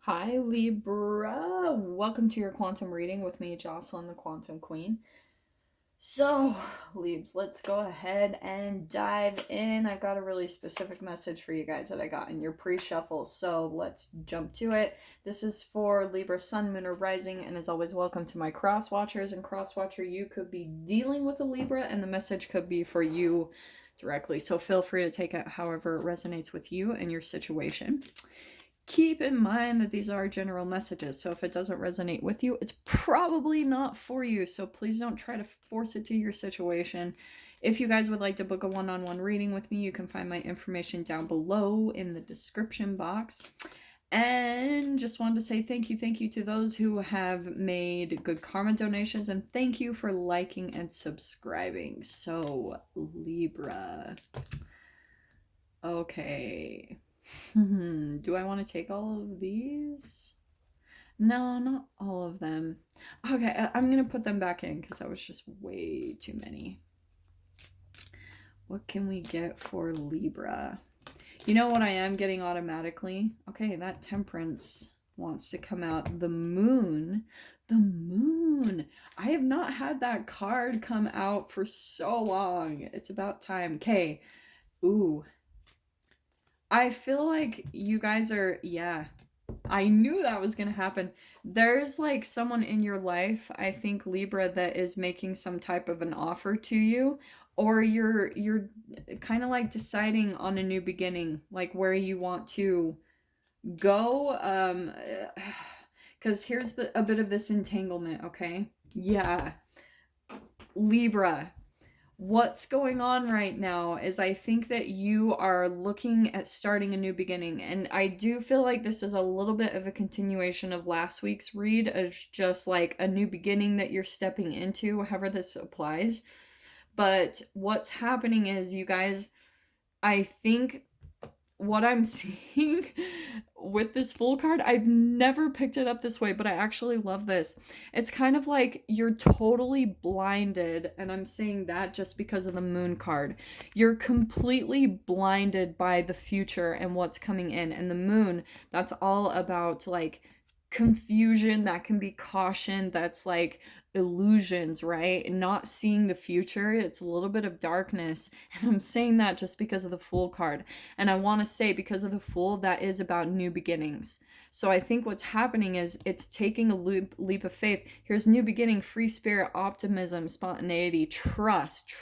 Hi, Libra. Welcome to your quantum reading with me, Jocelyn, the Quantum Queen. So, Libs, let's go ahead and dive in. I've got a really specific message for you guys that I got in your pre-shuffle, so let's jump to it. This is for Libra, Sun, Moon, or Rising, and as always, welcome to my cross watchers. And cross watcher, you could be dealing with a Libra, and the message could be for you directly. So feel free to take it however it resonates with you and your situation. Keep in mind that these are general messages, so if it doesn't resonate with you, it's probably not for you, so please don't try to force it to your situation. If you guys would like to book a one-on-one reading with me, you can find my information down below in the description box. And just wanted to say thank you to those who have made good karma donations, and thank you for liking and subscribing. So, Libra. Okay. Do I want to take all of these? No, not all of them. Okay, I'm going to put them back in because that was just way too many. What can we get for Libra? You know what I am getting automatically? Okay, that Temperance wants to come out. The Moon. The Moon. I have not had that card come out for so long. It's about time. Okay. Ooh. I feel like you guys are, yeah, I knew that was going to happen. There's like someone in your life, I think, Libra, that is making some type of an offer to you, or you're kind of like deciding on a new beginning, like where you want to go. Because here's a bit of this entanglement, okay? Yeah. Libra, what's going on right now is I think that you are looking at starting a new beginning, and I do feel like this is a little bit of a continuation of last week's read, of just like a new beginning that you're stepping into, however this applies. But what's happening is, you guys, I think what I'm seeing with this Fool card, I've never picked it up this way, but I actually love this. It's kind of like you're totally blinded, and I'm saying that just because of the Moon card. You're completely blinded by the future and what's coming in. And the Moon, that's all about like confusion, that can be caution, that's like illusions, right? Not seeing the future. It's a little bit of darkness. And I'm saying that just because of the Fool card. And I want to say, because of the Fool, that is about new beginnings. So I think what's happening is it's taking a leap of faith. Here's new beginning, free spirit, optimism, spontaneity, trust,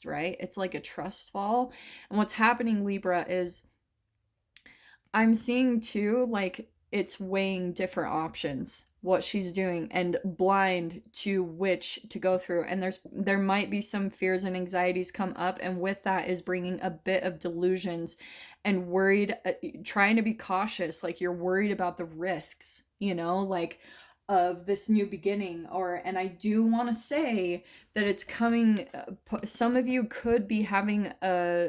right? It's like a trust fall. And what's happening, Libra, is I'm seeing too, like, it's weighing different options, what she's doing, and blind to which to go through. And there might be some fears and anxieties come up, and with that is bringing a bit of delusions and worried, trying to be cautious, like you're worried about the risks, like of this new beginning. And I do want to say that it's coming, some of you could be having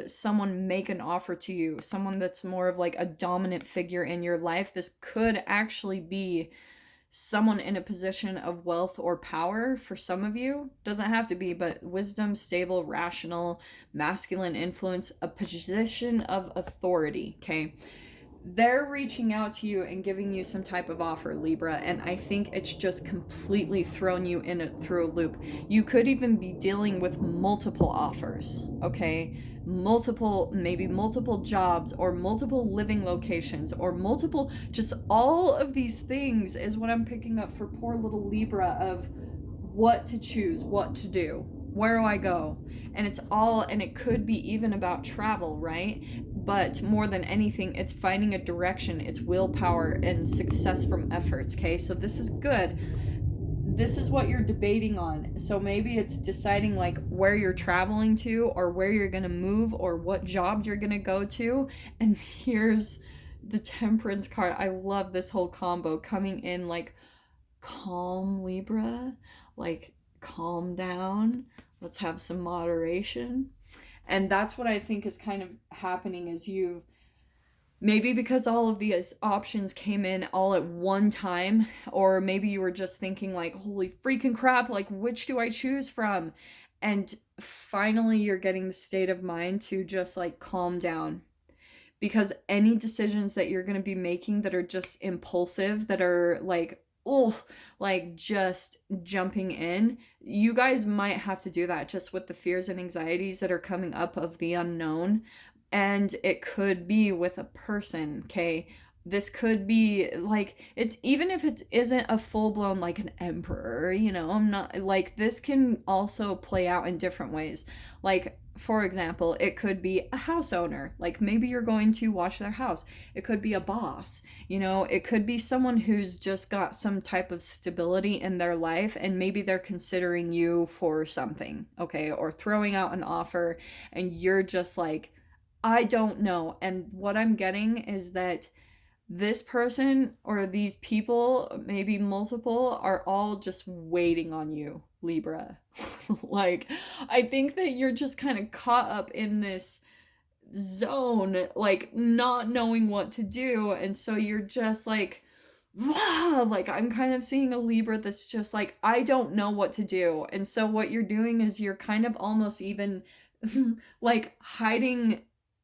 someone make an offer to you, someone that's more of like a dominant figure in your life. This could actually be someone in a position of wealth or power for some of you. Doesn't have to be, but wisdom, stable, rational, masculine influence, a position of authority, okay? They're reaching out to you and giving you some type of offer, Libra, and I think it's just completely thrown you through a loop. You could even be dealing with multiple offers, okay? Maybe multiple jobs, or multiple living locations, or multiple, just all of these things is what I'm picking up for poor little Libra, of what to choose, what to do, where do I go? And it could be even about travel, right? But more than anything, it's finding a direction, it's willpower and success from efforts, okay? So this is good. This is what you're debating on. So maybe it's deciding like where you're traveling to, or where you're gonna move, or what job you're gonna go to. And here's the Temperance card. I love this whole combo coming in, like, calm, Libra, like, calm down, let's have some moderation. And that's what I think is kind of happening, is you've maybe, because all of these options came in all at one time, or maybe you were just thinking like, holy freaking crap, like, which do I choose from? And finally you're getting the state of mind to just like calm down, because any decisions that you're going to be making that are just impulsive, that are like, oh, like just jumping in, you guys might have to do that just with the fears and anxieties that are coming up of the unknown. And it could be with a person, okay? This could be like, it's even if it isn't a full-blown like an emperor, you know, I'm not like, this can also play out in different ways. Like, for example, it could be a house owner, like maybe you're going to watch their house. It could be a boss, you know, it could be someone who's just got some type of stability in their life, and maybe they're considering you for something, okay, or throwing out an offer, and you're just like, I don't know. And what I'm getting is that this person or these people, maybe multiple, are all just waiting on you, Libra. Like, I think that you're just kind of caught up in this zone, like not knowing what to do. And so you're just like, like, I'm kind of seeing a Libra that's just like, I don't know what to do. And so what you're doing is you're kind of almost even like hiding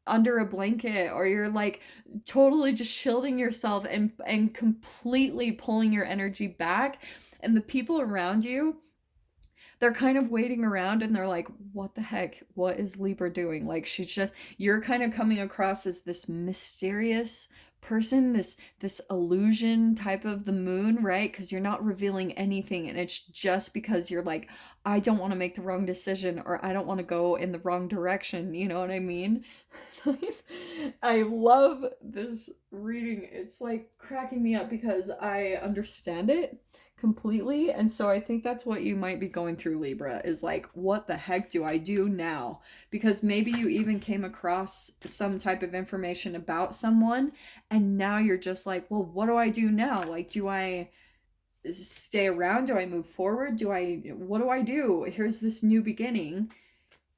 under a blanket, or you're like totally just shielding yourself and completely pulling your energy back. And the people around you, they're kind of waiting around and they're like, what the heck? What is Libra doing? Like, she's just, you're kind of coming across as this mysterious person, this illusion type of the moon, right? Because you're not revealing anything, and it's just because you're like, I don't want to make the wrong decision, or I don't want to go in the wrong direction, you know what I mean? I love this reading. It's like cracking me up because I understand it completely. And so I think that's what you might be going through, Libra, is like, what the heck do I do now? Because maybe you even came across some type of information about someone, and now you're just like, well, what do I do now? Like, do I stay around? Do I move forward? What do I do? Here's this new beginning.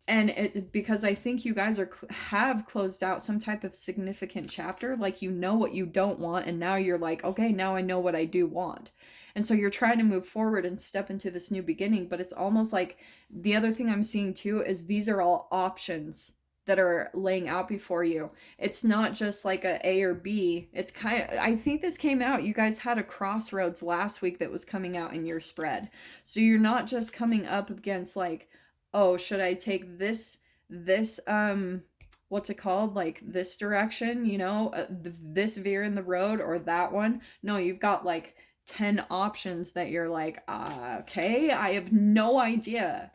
And it's because I think you guys have closed out some type of significant chapter, like, you know what you don't want, and now you're like, okay, now I know what I do want. And so you're trying to move forward and step into this new beginning, but it's almost like, the other thing I'm seeing too is these are all options that are laying out before you. It's not just like A or B. It's kind of, I think this came out, you guys had a crossroads last week that was coming out in your spread. So you're not just coming up against like, oh, should I take this what's it called, like this direction, you know, this veer in the road, or that one. No, you've got like 10 options that you're like, okay, I have no idea.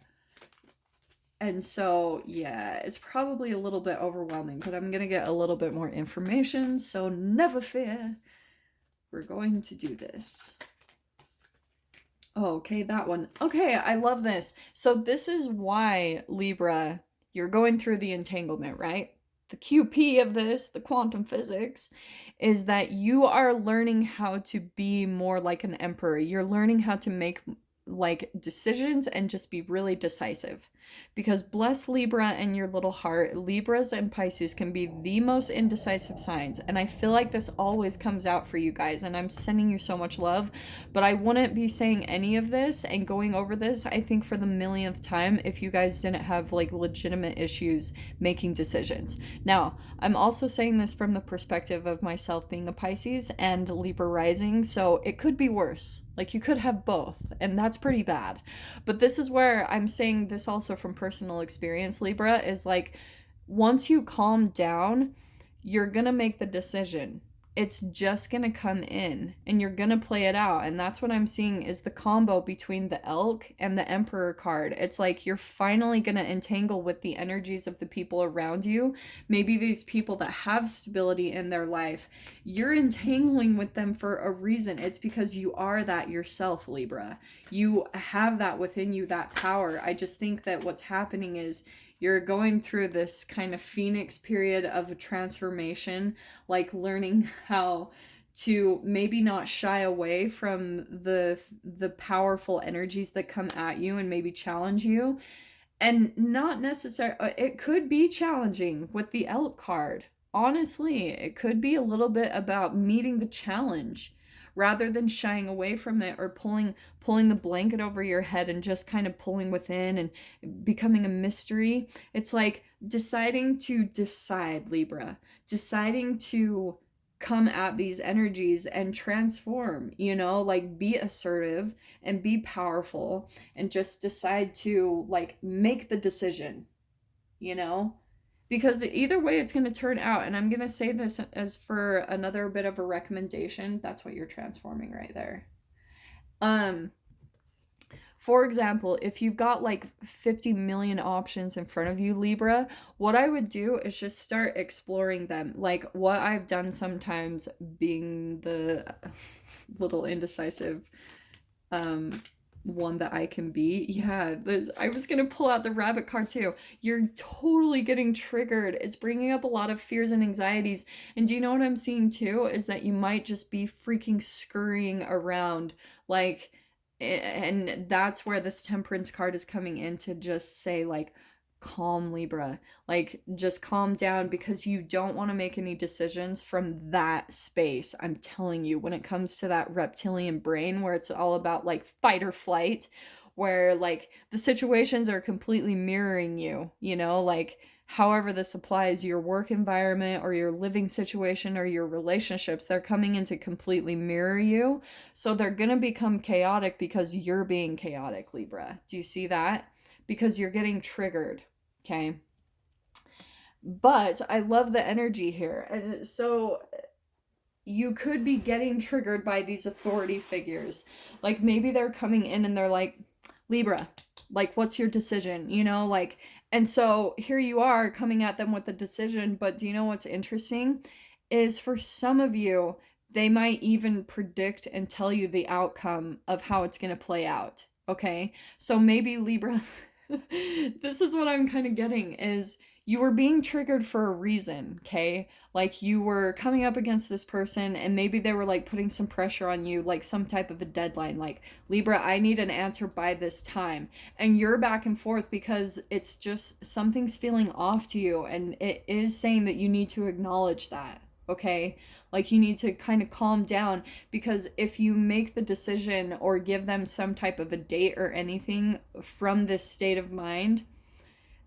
And so, yeah, it's probably a little bit overwhelming, but I'm gonna get a little bit more information, so never fear. We're going to do this. Oh, okay, that one. Okay, I love this. So this is why, Libra, you're going through the entanglement, right? The QP of this, the quantum physics, is that you are learning how to be more like an emperor. You're learning how to make like decisions and just be really decisive. Because bless Libra and your little heart, Libras and Pisces can be the most indecisive signs. And I feel like this always comes out for you guys, and I'm sending you so much love. But I wouldn't be saying any of this and going over this, I think, for the millionth time if you guys didn't have like legitimate issues making decisions. Now, I'm also saying this from the perspective of myself being a Pisces and Libra rising, so it could be worse. Like, you could have both, and that's pretty bad. But this is where I'm saying this also from personal experience, Libra, is like, once you calm down, you're gonna make the decision. It's just gonna come in, and you're gonna play it out. And that's what I'm seeing is the combo between the Elk and the Emperor card. It's like you're finally gonna entangle with the energies of the people around you. Maybe these people that have stability in their life, you're entangling with them for a reason. It's because you are that yourself, Libra. You have that within you, that power. I just think that what's happening is you're going through this kind of phoenix period of a transformation, like learning how to maybe not shy away from the powerful energies that come at you and maybe challenge you. And not necessarily, it could be challenging with the Elk card. Honestly, it could be a little bit about meeting the challenge, rather than shying away from it or pulling the blanket over your head and just kind of pulling within and becoming a mystery. It's like deciding to decide, Libra, deciding to come at these energies and transform, like be assertive and be powerful and just decide to like make the decision, because either way it's going to turn out. And I'm going to say this as for another bit of a recommendation. That's what you're transforming right there. For example, if you've got like 50 million options in front of you, Libra, what I would do is just start exploring them. Like what I've done sometimes, being the little indecisive one that I can be. Yeah, I was going to pull out the rabbit card too. You're totally getting triggered. It's bringing up a lot of fears and anxieties. And do you know what I'm seeing too? Is that you might just be freaking scurrying around like... And that's where this Temperance card is coming in to just say, like, calm, Libra. Like, just calm down, because you don't want to make any decisions from that space. I'm telling you, when it comes to that reptilian brain where it's all about, like, fight or flight, where, like, the situations are completely mirroring you, like... However this applies, your work environment or your living situation or your relationships, they're coming in to completely mirror you. So they're going to become chaotic because you're being chaotic, Libra. Do you see that? Because you're getting triggered, okay? But I love the energy here. And so you could be getting triggered by these authority figures. Like maybe they're coming in and they're like, Libra, like, what's your decision? Like... And so here you are coming at them with a decision, but do you know what's interesting? Is for some of you, they might even predict and tell you the outcome of how it's going to play out, okay? So maybe Libra, this is what I'm kind of getting, is you were being triggered for a reason, okay? Like you were coming up against this person and maybe they were like putting some pressure on you, like some type of a deadline, like, Libra, I need an answer by this time. And you're back and forth because it's just something's feeling off to you, and it is saying that you need to acknowledge that, okay? Like you need to kind of calm down, because if you make the decision or give them some type of a date or anything from this state of mind,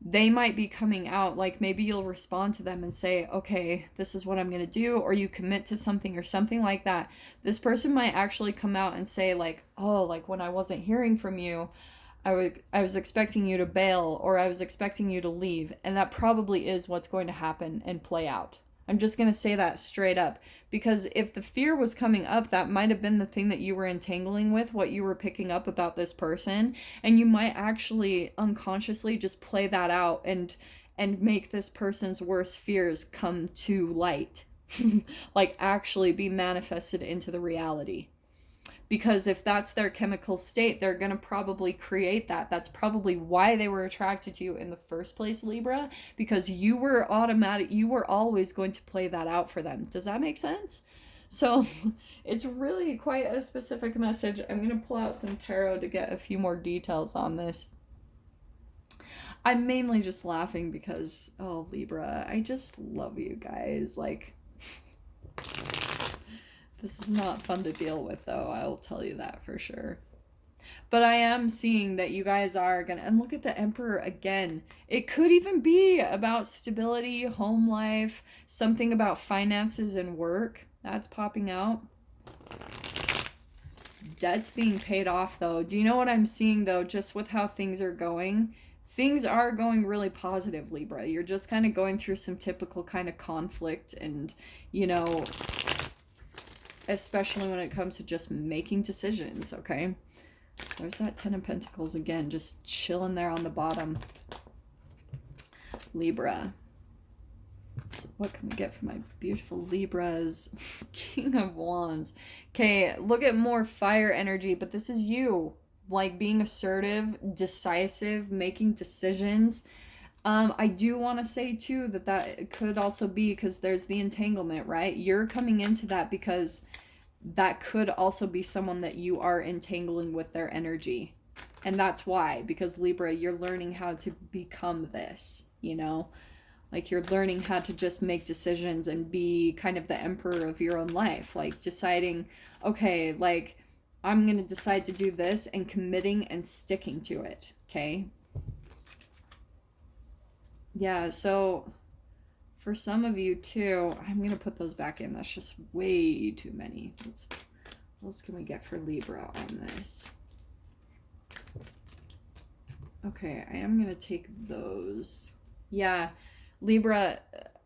they might be coming out, like maybe you'll respond to them and say, okay, this is what I'm going to do, or you commit to something or something like that. This person might actually come out and say like, oh, like when I wasn't hearing from you, I was expecting you to bail, or I was expecting you to leave. And that probably is what's going to happen and play out. I'm just going to say that straight up, because if the fear was coming up, that might have been the thing that you were entangling with, what you were picking up about this person, and you might actually unconsciously just play that out and make this person's worst fears come to light, like actually be manifested into the reality. Because if that's their chemical state, they're going to probably create that. That's probably why they were attracted to you in the first place, Libra, because you were always going to play that out for them. Does that make sense? So it's really quite a specific message. I'm going to pull out some tarot to get a few more details on this. I'm mainly just laughing because, oh, Libra, I just love you guys. Like... This is not fun to deal with, though. I'll tell you that for sure. But I am seeing that you guys are going to... And look at the Emperor again. It could even be about stability, home life, something about finances and work. That's popping out. Debts being paid off, though. Do you know what I'm seeing, though, just with how things are going? Things are going really positive, Libra. You're just kind of going through some typical kind of conflict and, especially when it comes to just making decisions, okay? There's that Ten of Pentacles again, just chilling there on the bottom. Libra. So what can we get from my beautiful Libras? King of Wands. Okay, look at more fire energy, but this is you. Like being assertive, decisive, making decisions. I do want to say too that could also be because there's the entanglement, right? You're coming into that because that could also be someone that you are entangling with their energy. And that's why, because Libra, you're learning how to become this, Like you're learning how to just make decisions and be kind of the emperor of your own life. Like deciding, okay, like I'm going to decide to do this and committing and sticking to it. Okay. Yeah. So for some of you too, I'm going to put those back in. That's just way too many. What else can we get for Libra on this? Okay, I am going to take those. Yeah, Libra,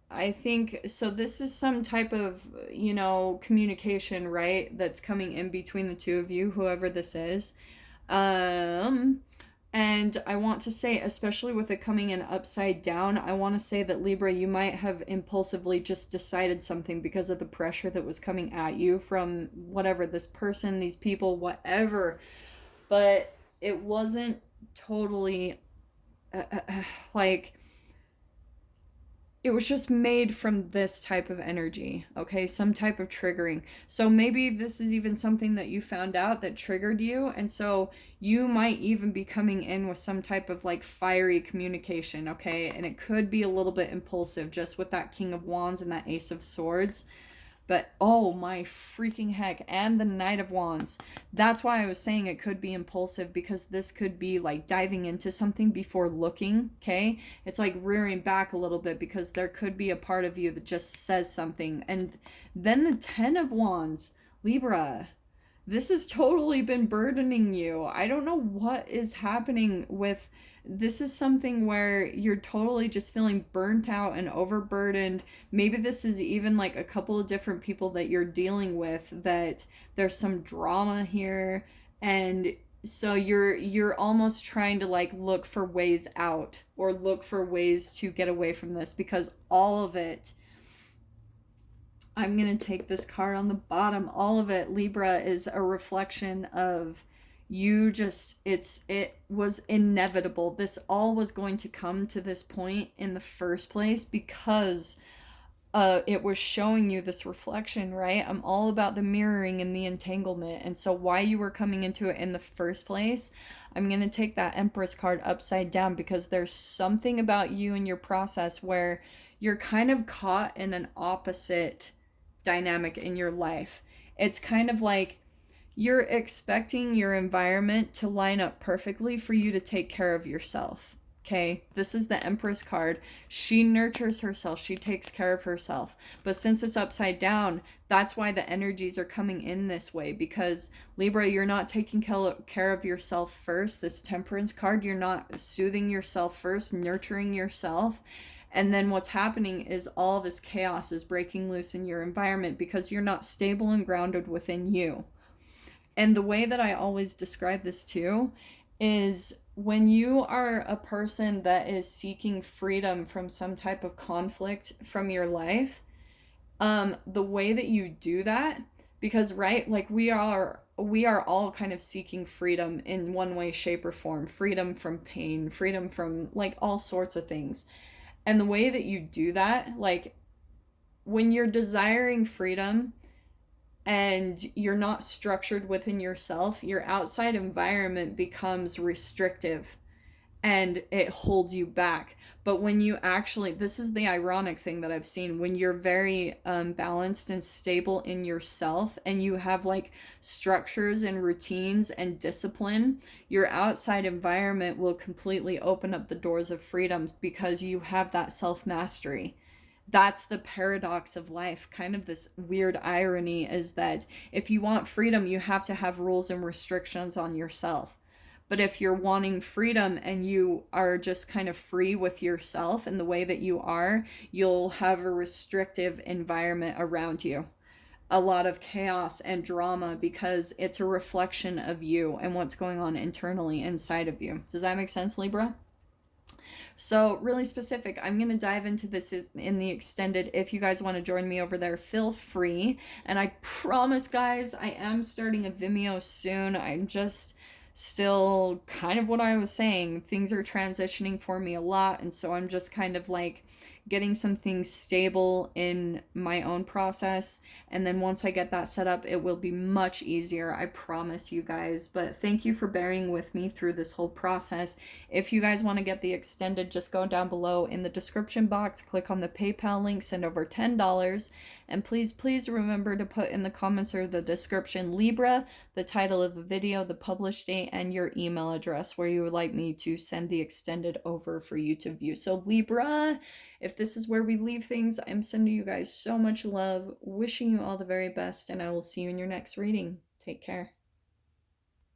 I think, so this is some type of, you know, communication, right? That's coming in between the two of you, whoever this is. And I want to say, especially with it coming in upside down, I want to say that Libra, you might have impulsively just decided something because of the pressure that was coming at you from whatever, this person, these people, whatever. But it wasn't totally like, it was just made from this type of energy, okay? Some type of triggering. So maybe this is even something that you found out that triggered you. And so you might even be coming in with some type of like fiery communication, okay? And it could be a little bit impulsive just with that King of Wands and that Ace of Swords. But oh my freaking heck, and the Knight of Wands. That's why I was saying it could be impulsive, because this could be like diving into something before looking, okay? It's like rearing back a little bit because there could be a part of you that just says something. And then the 10 of Wands, Libra. This has totally been burdening you. I don't know what is happening with this. Is something where you're totally just feeling burnt out and overburdened. Maybe this is even like a couple of different people that you're dealing with, that there's some drama here, and so you're almost trying to like look for ways out or look for ways to get away from this, because all of it, I'm going to take this card on the bottom. All of it, Libra, is a reflection of you just, it was inevitable. This all was going to come to this point in the first place because it was showing you this reflection, right? I'm all about the mirroring and the entanglement. And so why you were coming into it in the first place, I'm going to take that Empress card upside down, because there's something about you and your process where you're kind of caught in an opposite dynamic in your life. It's kind of like you're expecting your environment to line up perfectly for you to take care of yourself. Okay, this is the Empress card. She nurtures herself. She takes care of herself. But since it's upside down, that's why the energies are coming in this way. Because Libra, you're not taking care of yourself first. This Temperance card, you're not soothing yourself first, nurturing yourself. And then what's happening is all this chaos is breaking loose in your environment because you're not stable and grounded within you. And the way that I always describe this too is when you are a person that is seeking freedom from some type of conflict from your life, the way that you do that, because right, like we are all kind of seeking freedom in one way, shape, or form. Freedom from pain, freedom from like all sorts of things. And the way that you do that, like when you're desiring freedom and you're not structured within yourself, your outside environment becomes restrictive and it holds you back. But when you actually, this is the ironic thing that I've seen, when you're very balanced and stable in yourself and you have like structures and routines and discipline, your outside environment will completely open up the doors of freedoms because you have that self-mastery. That's the paradox of life. Kind of this weird irony is that if you want freedom, you have to have rules and restrictions on yourself. But if you're wanting freedom and you are just kind of free with yourself and the way that you are, you'll have a restrictive environment around you. A lot of chaos and drama because it's a reflection of you and what's going on internally inside of you. Does that make sense, Libra? So really specific, I'm going to dive into this in the extended. If you guys want to join me over there, feel free. And I promise, guys, I am starting a Vimeo soon. I'm just still kind of what I was saying. Things are transitioning for me a lot. And so I'm just kind of like getting some things stable in my own process. And then once I get that set up, it will be much easier. I promise you guys. But thank you for bearing with me through this whole process. If you guys want to get the extended, just go down below in the description box, click on the PayPal link, send over $10. And please remember to put in the comments or the description Libra, the title of the video, the published date, and your email address where you would like me to send the extended over for you to view. So Libra, if this is where we leave things, I'm sending you guys so much love, wishing you all the very best, and I will see you in your next reading. Take care.